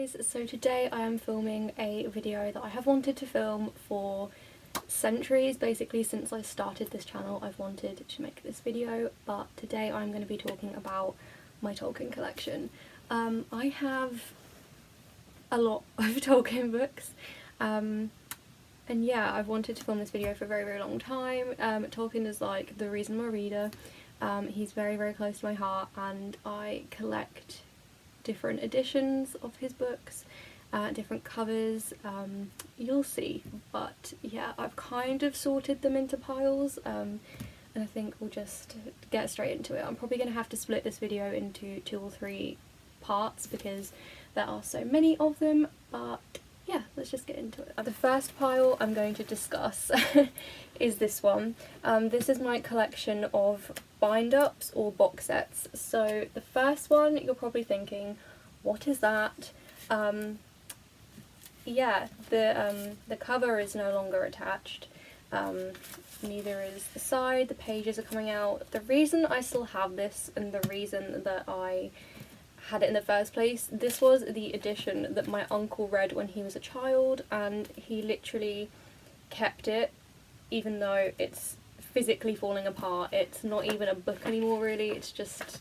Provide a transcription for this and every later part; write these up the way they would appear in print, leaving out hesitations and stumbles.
guys, so today I am filming a video that I have wanted to film for centuries. Basically since I started this channel I've wanted to make this video, but today I'm going to be talking about my Tolkien collection. I have a lot of Tolkien books, and yeah, I've wanted to film this video for a very long time. Tolkien is like the reason I'm a reader. He's very close to my heart, and I collect different editions of his books, different covers, you'll see, but yeah, I've kind of sorted them into piles, and I think we'll just get straight into it. I'm probably going to have to split this video into 2 or 3 parts because there are so many of them, but yeah, let's just get into it. The first pile I'm going to discuss is this one. This is my collection of bind-ups or box sets. So the first one, you're probably thinking, what is that? Yeah, the cover is no longer attached. Neither is the side. The pages are coming out. The reason I still have this, and the reason that I had it in the first place, this was the edition that my uncle read when he was a child, and he literally kept it even though it's physically falling apart. It's not even a book anymore really, it's just,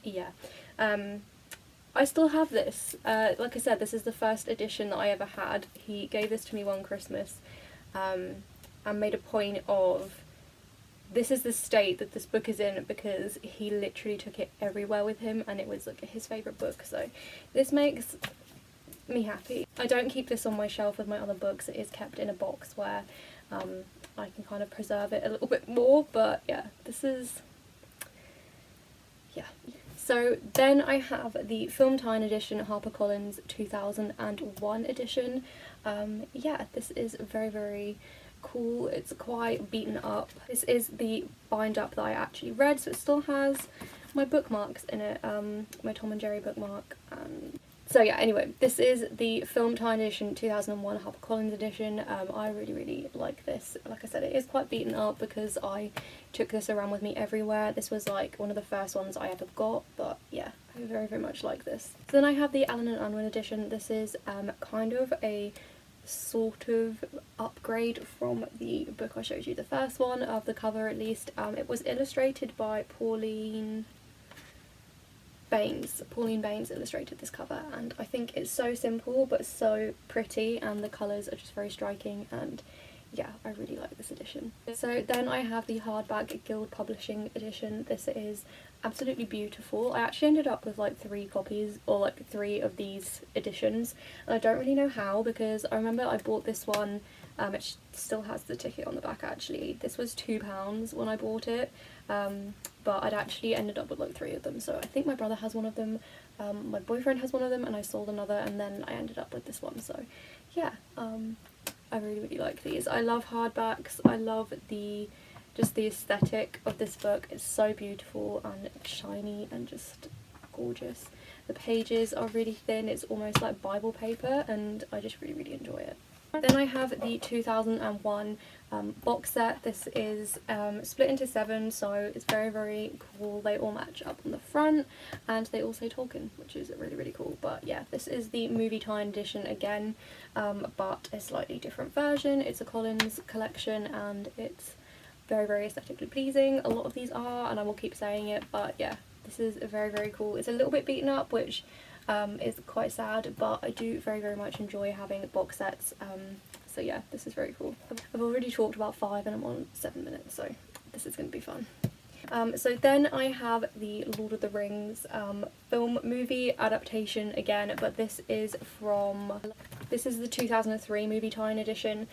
yeah. I still have this. Like I said, this is the first edition that I ever had. He gave this to me one Christmas, and made a point of, this is the state that this book is in because he literally took it everywhere with him and it was like his favourite book, so this makes me happy. I don't keep this on my shelf with my other books. It is kept in a box where I can kind of preserve it a little bit more, but yeah, this is, yeah. So then I have the Film Time edition, HarperCollins 2001 edition. Yeah, this is very cool. It's quite beaten up. This is the bind up that I actually read, so it still has my bookmarks in it, my Tom and Jerry bookmark. So yeah, anyway, this is the Film Time edition 2001 HarperCollins edition. I really like this. Like I said, it is quite beaten up because I took this around with me everywhere. This was like one of the first ones I ever got, but yeah, I very much like this. So then I have the Allen and Unwin edition. This is kind of a sort of upgrade from the book I showed you, the first one, of the cover at least. It was illustrated by Pauline Baines. Pauline Baines illustrated this cover, and I think it's so simple but so pretty, and the colours are just very striking, and yeah, I really like this edition. So then I have the hardback Guild Publishing edition. This is absolutely beautiful. I actually ended up with like 3 copies, or like 3 of these editions, and I don't really know how, because I remember I bought this one, it still has the ticket on the back actually. This was £2 when I bought it, but I'd actually ended up with like 3 of them, so I think my brother has one of them, my boyfriend has one of them, and I sold another, and then I ended up with this one. So yeah, I really like these. I love hardbacks. I love just the aesthetic of this book. It's so beautiful and shiny and just gorgeous. The pages are really thin. It's almost like Bible paper, and I just really enjoy it. Then I have the 2001 box set. This is split into 7, so it's very cool. They all match up on the front, and they all say Tolkien, which is really cool. But yeah, this is the Movie Time edition again, but a slightly different version. It's a Collins collection, and it's very aesthetically pleasing. A lot of these are, and I will keep saying it, but yeah, this is very cool. It's a little bit beaten up, which is quite sad, but I do very much enjoy having box sets, so yeah, this is very cool. I've already talked about 5 and I'm on 7 minutes, so this is going to be fun. So then I have the Lord of the Rings film movie adaptation again, but this is the 2003 Movie Time edition.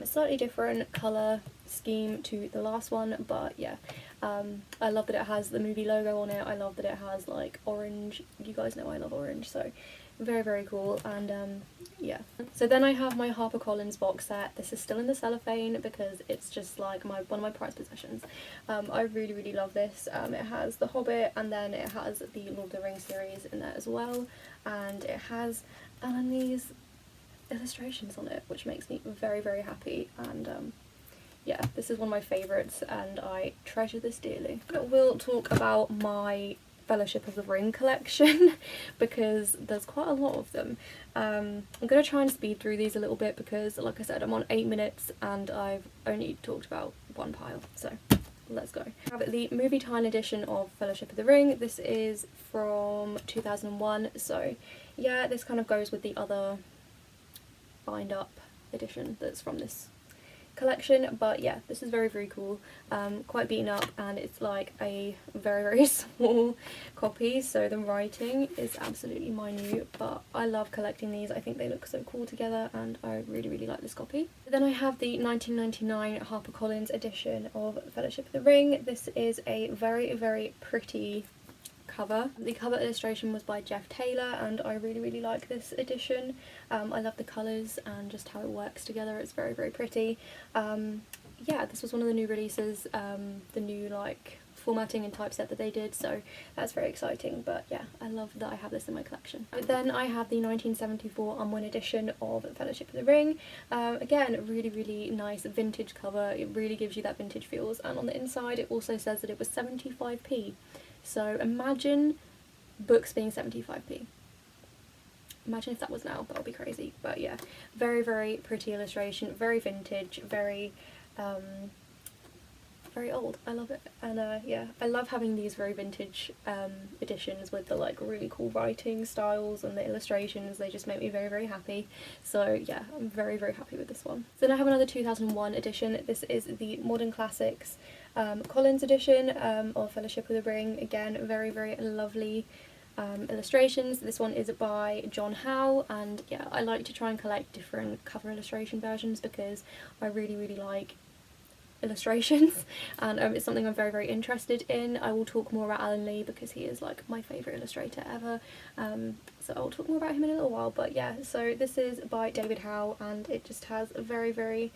Slightly different colour scheme to the last one, but yeah, I love that it has the movie logo on it. I love that it has like orange. You guys know I love orange, so very cool. And yeah, so then I have my HarperCollins box set. This is still in the cellophane because it's just like one of my prized possessions. I really love this. It has The Hobbit, and then it has the Lord of the Rings series in there as well, and it has these illustrations on it, which makes me very happy. And yeah, this is one of my favourites, and I treasure this dearly. We'll talk about my Fellowship of the Ring collection because there's quite a lot of them. I'm going to try and speed through these a little bit because, like I said, I'm on 8 minutes and I've only talked about one pile, so let's go. I have the movie time edition of Fellowship of the Ring. This is from 2001, so yeah, this kind of goes with the other bind up edition that's from this collection, but yeah, this is very cool. Quite beaten up, and it's like a very small copy, so the writing is absolutely minute, but I love collecting these. I think they look so cool together and I really like this copy. Then I have the 1999 HarperCollins edition of Fellowship of the Ring. This is a very pretty cover. The cover illustration was by Jeff Taylor and I really like this edition. I love the colours and just how it works together. It's very pretty. Yeah, this was one of the new releases, the new like formatting and typeset that they did, so that's very exciting. But yeah, I love that I have this in my collection. Then I have the 1974 Unwin edition of Fellowship of the Ring. Again, really nice vintage cover. It really gives you that vintage feels, and on the inside it also says that it was 75p. So imagine books being 75p. Imagine if that was now, that would be crazy. But yeah, very pretty illustration, very vintage, very old. I love it. And yeah, I love having these very vintage editions with the like really cool writing styles and the illustrations. They just make me very happy. So yeah, I'm very happy with this one. So then I have another 2001 edition. This is the Modern Classics Collins edition of Fellowship of the Ring. Again, very lovely illustrations. This one is by John Howe, and yeah, I like to try and collect different cover illustration versions because I really like illustrations, and it's something I'm very interested in. I will talk more about Alan Lee because he is like my favourite illustrator ever, so I'll talk more about him in a little while. But yeah, so this is by David Howe and it just has very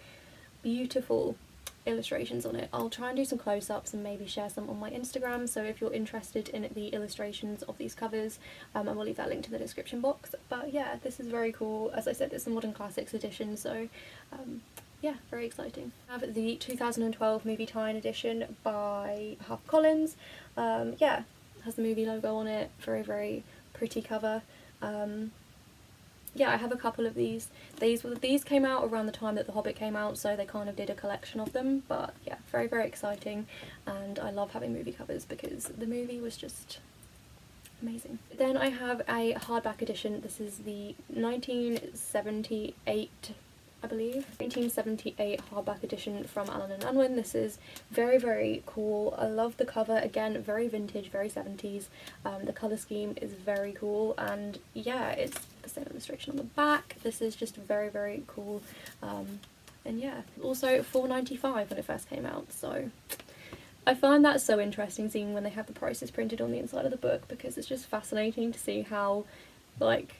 beautiful illustrations on it. I'll try and do some close-ups and maybe share some on my Instagram, so if you're interested in the illustrations of these covers, I will leave that link to the description box. But yeah, this is very cool. As I said, it's a Modern Classics edition, so yeah, very exciting. I have the 2012 Movie Tie-in edition by HarperCollins. Yeah, has the movie logo on it. Very pretty cover. Yeah, I have a couple of these. These came out around the time that The Hobbit came out, so they kind of did a collection of them. But yeah, very exciting, and I love having movie covers because the movie was just amazing. Then I have a hardback edition. This is the 1978, I believe, 1978 hardback edition from Allen and Unwin. This is very cool. I love the cover. Again, very vintage, very 70s. The colour scheme is very cool, and yeah, it's the same illustration on the back. This is just very cool. And yeah, also $4.95 when it first came out, so I find that so interesting, seeing when they have the prices printed on the inside of the book, because it's just fascinating to see how like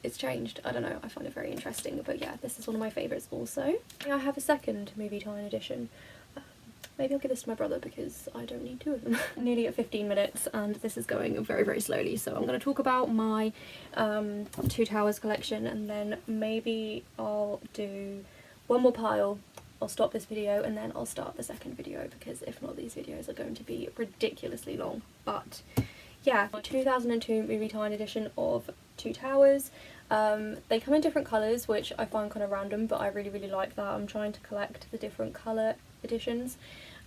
it's changed. I don't know, I find it very interesting. But yeah, this is one of my favourites also. I have a second Movie Time edition. Maybe I'll give this to my brother because I don't need two of them. Nearly at 15 minutes and this is going very slowly, so I'm going to talk about my Two Towers collection, and then maybe I'll do one more pile. I'll stop this video and then I'll start the second video, because if not, these videos are going to be ridiculously long. But yeah, my 2002 Movie Time edition of Two Towers. They come in different colours, which I find kind of random, but I really like that. I'm trying to collect the different colour editions.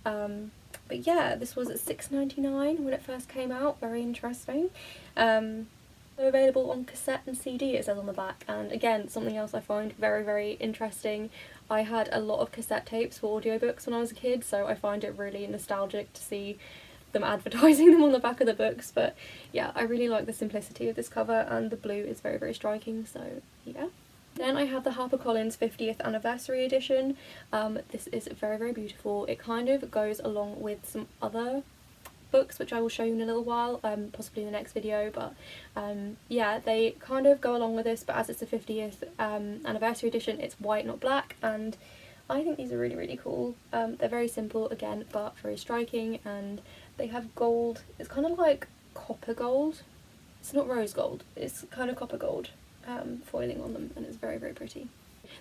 But yeah, this was at $6.99 when it first came out. Very interesting. They're available on cassette and CD, it says on the back, and again, something else I find very interesting. I had a lot of cassette tapes for audiobooks when I was a kid, so I find it really nostalgic to see them advertising them on the back of the books. But yeah, I really like the simplicity of this cover, and the blue is very striking, so yeah. Then I have the HarperCollins 50th Anniversary Edition. This is very beautiful. It kind of goes along with some other books, which I will show you in a little while, possibly in the next video, but yeah, they kind of go along with this, but as it's the 50th Anniversary Edition, it's white, not black, and I think these are really cool. They're very simple, again, but very striking, and they have gold. It's kind of like copper gold. It's not rose gold, it's kind of copper gold foiling on them, and it's very pretty.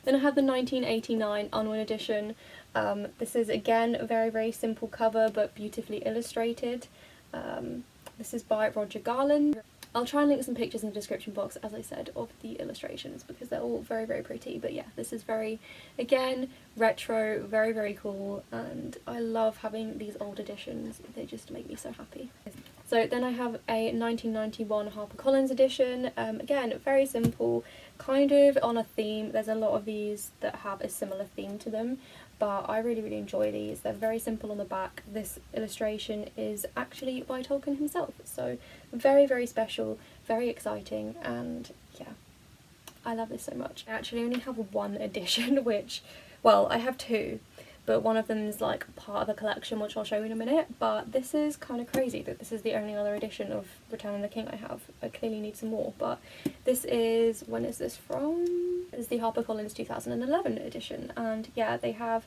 Then I have the 1989 Unwin edition. This is again a very simple cover but beautifully illustrated. This is by Roger Garland. I'll try and link some pictures in the description box, as I said, of the illustrations because they're all very, very pretty. But yeah, this is very, again, retro, very, very cool, and I love having these old editions. They just make me so happy. So then I have a 1991 HarperCollins edition. Again, very simple, kind of on a theme. There's a lot of these that have a similar theme to them, but I really, really enjoy these. They're very simple on the back. This illustration is actually by Tolkien himself, so very, very special, very exciting, and yeah, I love this so much. I actually only have one edition, which, well, I have two, but one of them is like part of a collection, which I'll show you in a minute. But this is kind of crazy that this is the only other edition of Return of the King I have. I clearly need some more, but this is, when is this from? This is the HarperCollins 2011 edition, and yeah, they have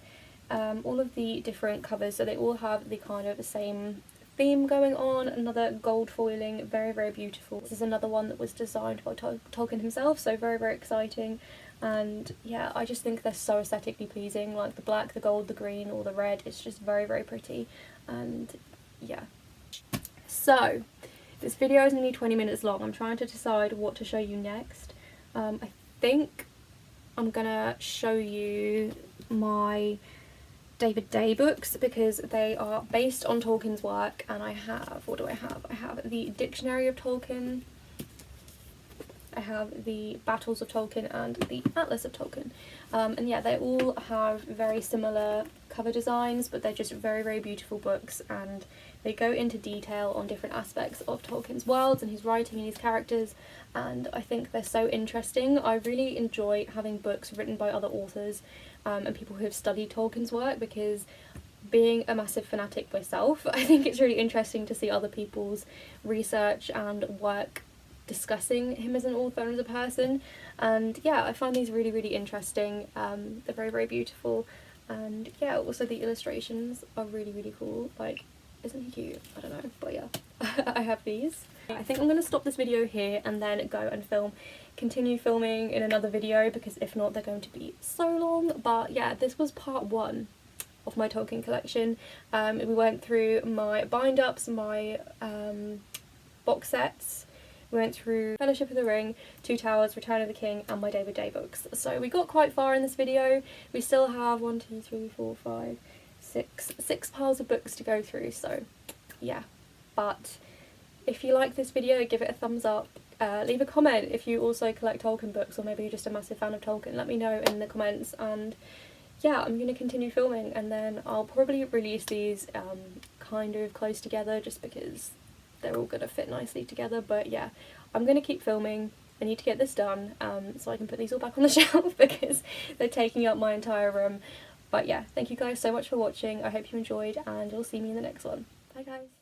all of the different covers, so they all have the kind of the same theme going on. Another gold foiling, very, very beautiful. This is another one that was designed by Tolkien himself, so very, very exciting. And yeah, I just think they're so aesthetically pleasing, like the black, the gold, the green, or the red. It's just very, very pretty, and yeah. So this video is only 20 minutes long. I'm trying to decide what to show you next. I think I'm gonna show you my David Day books because they are based on Tolkien's work, and I have, what do I have? I have the Dictionary of Tolkien, I have the Battles of Tolkien, and the Atlas of Tolkien. And yeah, they all have very similar cover designs, but they're just very, very beautiful books, and they go into detail on different aspects of Tolkien's worlds and his writing and his characters, and I think they're so interesting. I really enjoy having books written by other authors and people who have studied Tolkien's work, because being a massive fanatic myself, I think it's really interesting to see other people's research and work discussing him as an author and as a person. And yeah, I find these really, really interesting. They're very, very beautiful, and yeah, also the illustrations are really, really cool. Like, isn't he cute? I don't know, but yeah. I have these. I think I'm going to stop this video here and then go and continue filming in another video, because if not they're going to be so long. But yeah, this was part one of my Tolkien collection. We went through my bind-ups, my box sets, we went through Fellowship of the Ring, Two Towers, Return of the King, and my David Day books. So we got quite far in this video. We still have 1, 2, 3, 4, 5, 6 piles of books to go through, so yeah. But if you like this video, give it a thumbs up. Leave a comment if you also collect Tolkien books, or maybe you're just a massive fan of Tolkien. Let me know in the comments, and yeah, I'm going to continue filming, and then I'll probably release these kind of close together just because they're all going to fit nicely together. But yeah, I'm going to keep filming. I need to get this done so I can put these all back on the shelf because they're taking up my entire room. But yeah, thank you guys so much for watching. I hope you enjoyed, and you'll see me in the next one. Bye guys.